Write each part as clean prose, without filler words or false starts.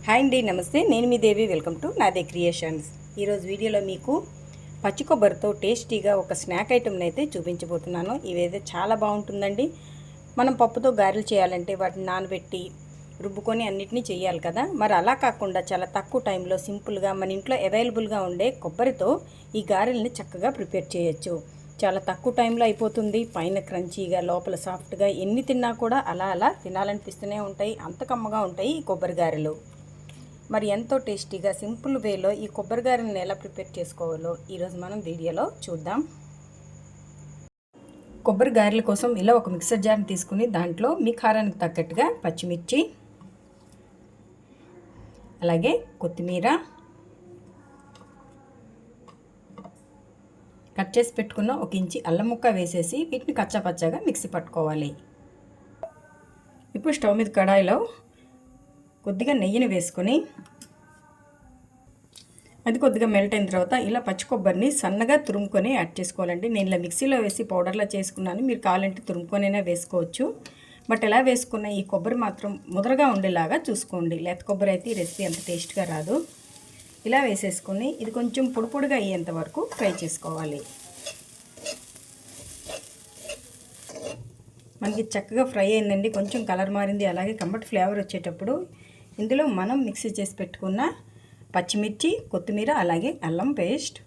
Hi అండి, నమస్తే. నేను మీ దేవి. వెల్కమ్ టు నాదే క్రియేషన్స్. ఈరోజు వీడియోలో మీకు పచ్చి కొబ్బరితో టేస్టీగా ఒక స్నాక్ ఐటెంని అయితే చూపించబోతున్నాను. ఇవైతే చాలా బాగుంటుందండి. మనం పప్పుతో గారెలు చేయాలంటే వాటిని నానబెట్టి రుబ్బుకొని అన్నిటినీ చేయాలి కదా. మరి అలా కాకుండా చాలా తక్కువ టైంలో సింపుల్గా మన ఇంట్లో అవైలబుల్గా ఉండే కొబ్బరితో ఈ గారెల్ని చక్కగా ప్రిపేర్ చేయొచ్చు. చాలా తక్కువ టైంలో అయిపోతుంది. పైన క్రంచీగా, లోపల సాఫ్ట్గా, ఎన్ని తిన్నా కూడా అలా అలా తినాలనిపిస్తూనే ఉంటాయి. అంత కమ్మగా ఉంటాయి ఈ కొబ్బరి గారెలు. మరి ఎంతో టేస్టీగా సింపుల్ వేలో ఈ కొబ్బరి గారెలను ఎలా ప్రిపేర్ చేసుకోవాలో ఈరోజు మనం వీడియోలో చూద్దాం. కొబ్బరి గారెల కోసం ఇలా ఒక మిక్సర్ జార్ని తీసుకుని దాంట్లో మీ కారానికి తగ్గట్టుగా పచ్చిమిర్చి, అలాగే కొత్తిమీర, కట్ చేసి పెట్టుకున్న ఒక ఇంచి అల్లం ముక్క వేసేసి వీటిని కచ్చాపచ్చాగా మిక్సీ పట్టుకోవాలి. ఇప్పుడు స్టవ్ మీద కడాయిలో కొద్దిగా నెయ్యిని వేసుకొని అది కొద్దిగా మెల్ట్ అయిన తర్వాత ఇలా పచ్చి కొబ్బరిని సన్నగా తురుముకొని యాడ్ చేసుకోవాలండి. నేను ఇలా మిక్సీలో వేసి పౌడర్లా చేసుకున్నాను. మీరు కావాలంటే తురుముకొనైనా వేసుకోవచ్చు. బట్ ఎలా వేసుకున్న ఈ కొబ్బరి మాత్రం ముదరగా ఉండేలాగా చూసుకోండి. లేత కొబ్బరి అయితే ఈ రెసిపీ అంత టేస్ట్గా రాదు. ఇలా వేసేసుకొని ఇది కొంచెం పొడి పొడిగా అయ్యేంత వరకు ఫ్రై చేసుకోవాలి. మనకి చక్కగా ఫ్రై అయిందండి. కొంచెం కలర్ మారింది. అలాగే కమ్మటి ఫ్లేవర్ వచ్చేటప్పుడు ఇందులో మనం మిక్సీ చేసి పెట్టుకున్న పచ్చిమిర్చి, కొత్తిమీర, అలాగే అల్లం పేస్ట్,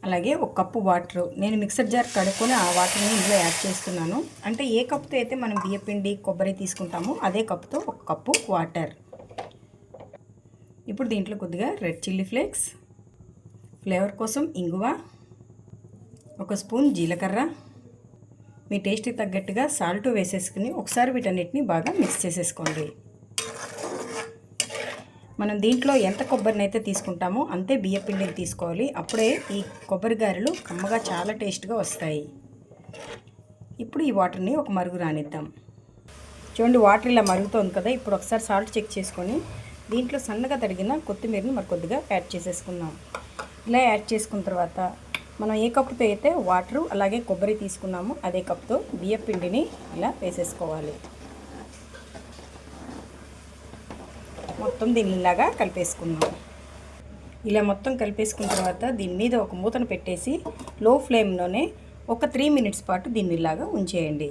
అలాగే ఒక కప్పు వాటర్, నేను మిక్సర్ జార్ కడుక్కొని ఆ వాటర్ని ఇందులో యాడ్ చేస్తున్నాను. అంటే ఏ కప్పుతో అయితే మనం బియ్యపిండి, కొబ్బరి తీసుకుంటామో అదే కప్పుతో ఒక కప్పు వాటర్. ఇప్పుడు దీంట్లో కొద్దిగా రెడ్ చిల్లీ ఫ్లేక్స్, ఫ్లేవర్ కోసం ఇంగువ, ఒక స్పూన్ జీలకర్ర, మీ టేస్ట్కి తగ్గట్టుగా సాల్ట్ వేసేసుకుని ఒకసారి వీటన్నిటిని బాగా మిక్స్ చేసేసుకోండి. మనం దీంట్లో ఎంత కొబ్బరిని అయితే తీసుకుంటామో అంతే బియ్యపిండిని తీసుకోవాలి. అప్పుడే ఈ కొబ్బరి గారెలు కమ్మగా చాలా టేస్ట్గా వస్తాయి. ఇప్పుడు ఈ వాటర్ని ఒక మరుగు రానిద్దాం. చూడండి, వాటర్ ఇలా మరుగుతోంది కదా. ఇప్పుడు ఒకసారి సాల్ట్ చెక్ చేసుకొని దీంట్లో సన్నగా తరిగిన కొత్తిమీరని మరి కొద్దిగా యాడ్ చేసేసుకుందాం. ఇలా యాడ్ చేసుకున్న తర్వాత మనం ఏ కప్పుతో అయితే వాటరు అలాగే కొబ్బరి తీసుకున్నామో అదే కప్పుతో బియ్యపిండిని ఇలా వేసేసుకోవాలి. మొత్తం దీనిలాగా కలిపేసుకుందాం. ఇలా మొత్తం కలిపేసుకున్న తర్వాత దీని మీద ఒక మూతను పెట్టేసి లో ఫ్లేమ్లోనే ఒక 3 మినిట్స్ పాటు దీనిలాగా ఉంచేయండి.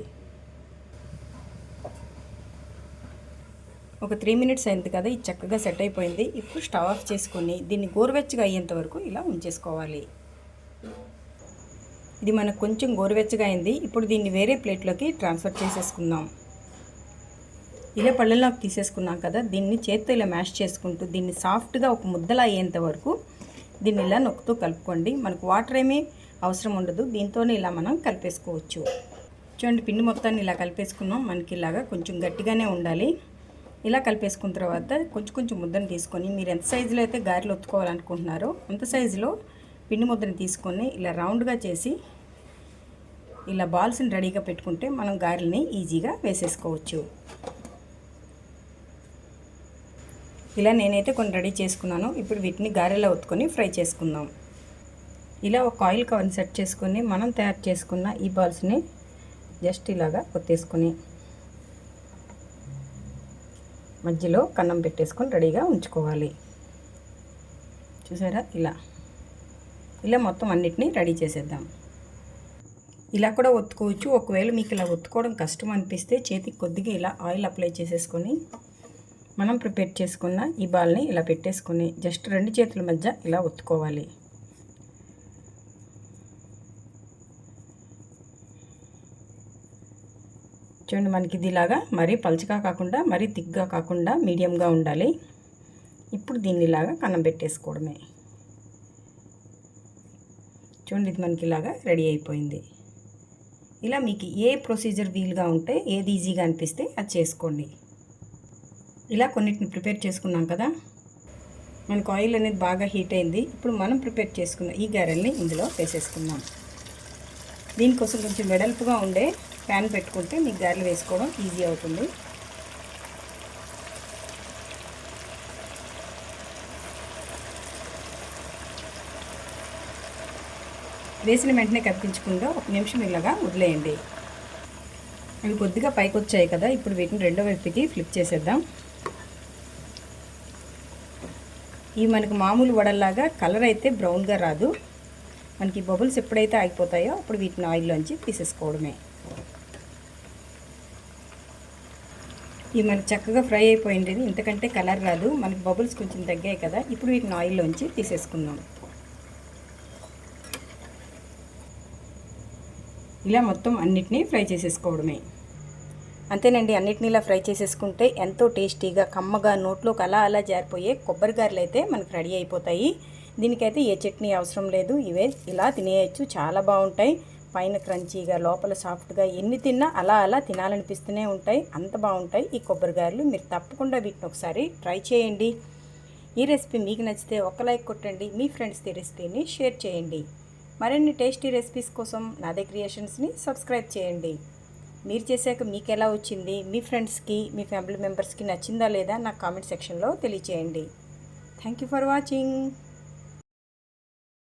ఒక 3 మినిట్స్ అయింది కదా, ఇది చక్కగా సెట్ అయిపోయింది. ఇప్పుడు స్టవ్ ఆఫ్ చేసుకొని దీన్ని గోరువెచ్చగా అయ్యేంత వరకు ఇలా ఉంచేసుకోవాలి. ఇది మనకు కొంచెం గోరువెచ్చగా అయింది. ఇప్పుడు దీన్ని వేరే ప్లేట్లోకి ట్రాన్స్ఫర్ చేసేసుకుందాం. ఇలా పళ్ళల్లోకి తీసేసుకున్నాం కదా, దీన్ని చేత్తో ఇలా మ్యాష్ చేసుకుంటూ దీన్ని సాఫ్ట్గా ఒక ముద్దలా అయ్యేంత వరకు దీన్ని ఇలా నొక్కుతూ కలుపుకోండి. మనకు వాటర్ ఏమీ అవసరం ఉండదు. దీంతోనే ఇలా మనం కలిపేసుకోవచ్చు. చూడండి, పిండి మొత్తాన్ని ఇలా కలిపేసుకున్నాం. మనకి ఇలాగా కొంచెం గట్టిగానే ఉండాలి. ఇలా కలిపేసుకున్న తర్వాత కొంచెం కొంచెం ముద్దను తీసుకొని మీరు ఎంత సైజులో అయితే గారెలు ఒత్తుకోవాలనుకుంటున్నారో అంత సైజులో పిండి ముద్దను తీసుకొని ఇలా రౌండ్గా చేసి ఇలా బాల్స్ని రెడీగా పెట్టుకుంటే మనం గారెల్ని ఈజీగా వేసేసుకోవచ్చు. ఇలా నేనైతే కొన్ని రెడీ చేసుకున్నాను. ఇప్పుడు వీటిని గారెలా ఒత్తుకొని ఫ్రై చేసుకుందాం. ఇలా ఒక ఆయిల్ కవర్ని సెట్ చేసుకొని మనం తయారు చేసుకున్న ఈ బాల్స్ని జస్ట్ ఇలాగా ఒత్తేసుకొని మధ్యలో కన్నం పెట్టేసుకొని రెడీగా ఉంచుకోవాలి. చూసారా, ఇలా మొత్తం అన్నిటినీ రెడీ చేసేద్దాం. ఇలా కూడా ఒత్తుకోవచ్చు. ఒకవేళ మీకు ఇలా ఒత్తుకోవడం కష్టం అనిపిస్తే చేతికి కొద్దిగా ఇలా ఆయిల్ అప్లై చేసేసుకొని మనం ప్రిపేర్ చేసుకున్న ఈ బాల్ని ఇలా పెట్టేసుకొని జస్ట్ 2 చేతుల మధ్య ఇలా ఒత్తుకోవాలి. చూడండి, మనకి ఇది ఇలాగా మరీ పలుచగా కాకుండా మరీ థిక్గా కాకుండా మీడియంగా ఉండాలి. ఇప్పుడు దీన్ని ఇలాగా కన్నం పెట్టేసుకోవడమే. చూడండి, ఇది మనకి ఇలాగా రెడీ అయిపోయింది. ఇలా మీకు ఏ ప్రొసీజర్ వీలుగా ఉంటే, ఏది ఈజీగా అనిపిస్తే అది చేసుకోండి. ఇలా కొన్నిటిని ప్రిపేర్ చేసుకున్నాం కదా, మనకు ఆయిల్ అనేది బాగా హీట్ అయింది. ఇప్పుడు మనం ప్రిపేర్ చేసుకున్న ఈ గారెల్ని ఇందులో వేసేసుకుందాం. దీనికోసం కొంచెం వెడల్పుగా ఉండే ప్యాన్ పెట్టుకుంటే మీకు గారెలు వేసుకోవడం ఈజీ అవుతుంది. వేసిన వెంటనే కప్పించకుండా 1 నిమిషం ఇలాగా వదిలేయండి. అవి కొద్దిగా పైకి వచ్చాయి కదా, ఇప్పుడు వీటిని రెండో వైపుకి ఫ్లిప్ చేసేద్దాం. ఇవి మనకి మామూలు వడల్లాగా కలర్ అయితే బ్రౌన్గా రాదు. మనకి బబుల్స్ ఎప్పుడైతే ఆగిపోతాయో అప్పుడు వీటిని ఆయిల్లోంచి తీసేసుకోవడమే. ఇవి మనకి చక్కగా ఫ్రై అయిపోయింది. ఇంతకంటే కలర్ రాదు. మనకి బబుల్స్ కొంచెం తగ్గాయి కదా. ఇప్పుడు వీటిని ఆయిల్లోంచి తీసేసుకుందాం. ఇలా మొత్తం అన్నిటినీ ఫ్రై చేసేసుకోవడమే. అంతేనండి, అన్నిటినీ ఇలా ఫ్రై చేసేసుకుంటే ఎంతో టేస్టీగా కమ్మగా నోట్లోకి అలా అలా జారిపోయే కొబ్బరి గారెలు అయితే మనకు రెడీ అయిపోతాయి. దీనికైతే ఏ చట్నీ అవసరం లేదు. ఇవే ఇలా తినేయచ్చు. చాలా బాగుంటాయి. పైన క్రంచీగా లోపల సాఫ్ట్గా ఎన్ని తిన్నా అలా అలా తినాలనిపిస్తూనే ఉంటాయి. అంత బాగుంటాయి ఈ కొబ్బరి గారెలు. మీరు తప్పకుండా వీటిని ఒకసారి ట్రై చేయండి. ఈ రెసిపీ మీకు నచ్చితే ఒక లైక్ కొట్టండి. మీ ఫ్రెండ్స్కి రెసిపీని షేర్ చేయండి. మరిన్ని టేస్టీ రెసిపీస్ కోసం నాదే క్రియేషన్స్ని సబ్స్క్రైబ్ చేయండి. మీరు చేశాక మీకు ఎలా వచ్చింది, మీ ఫ్రెండ్స్కి మీ ఫ్యామిలీ మెంబర్స్కి నచ్చిందా లేదా నాకు కామెంట్ సెక్షన్లో తెలియచేయండి. Thank you for watching.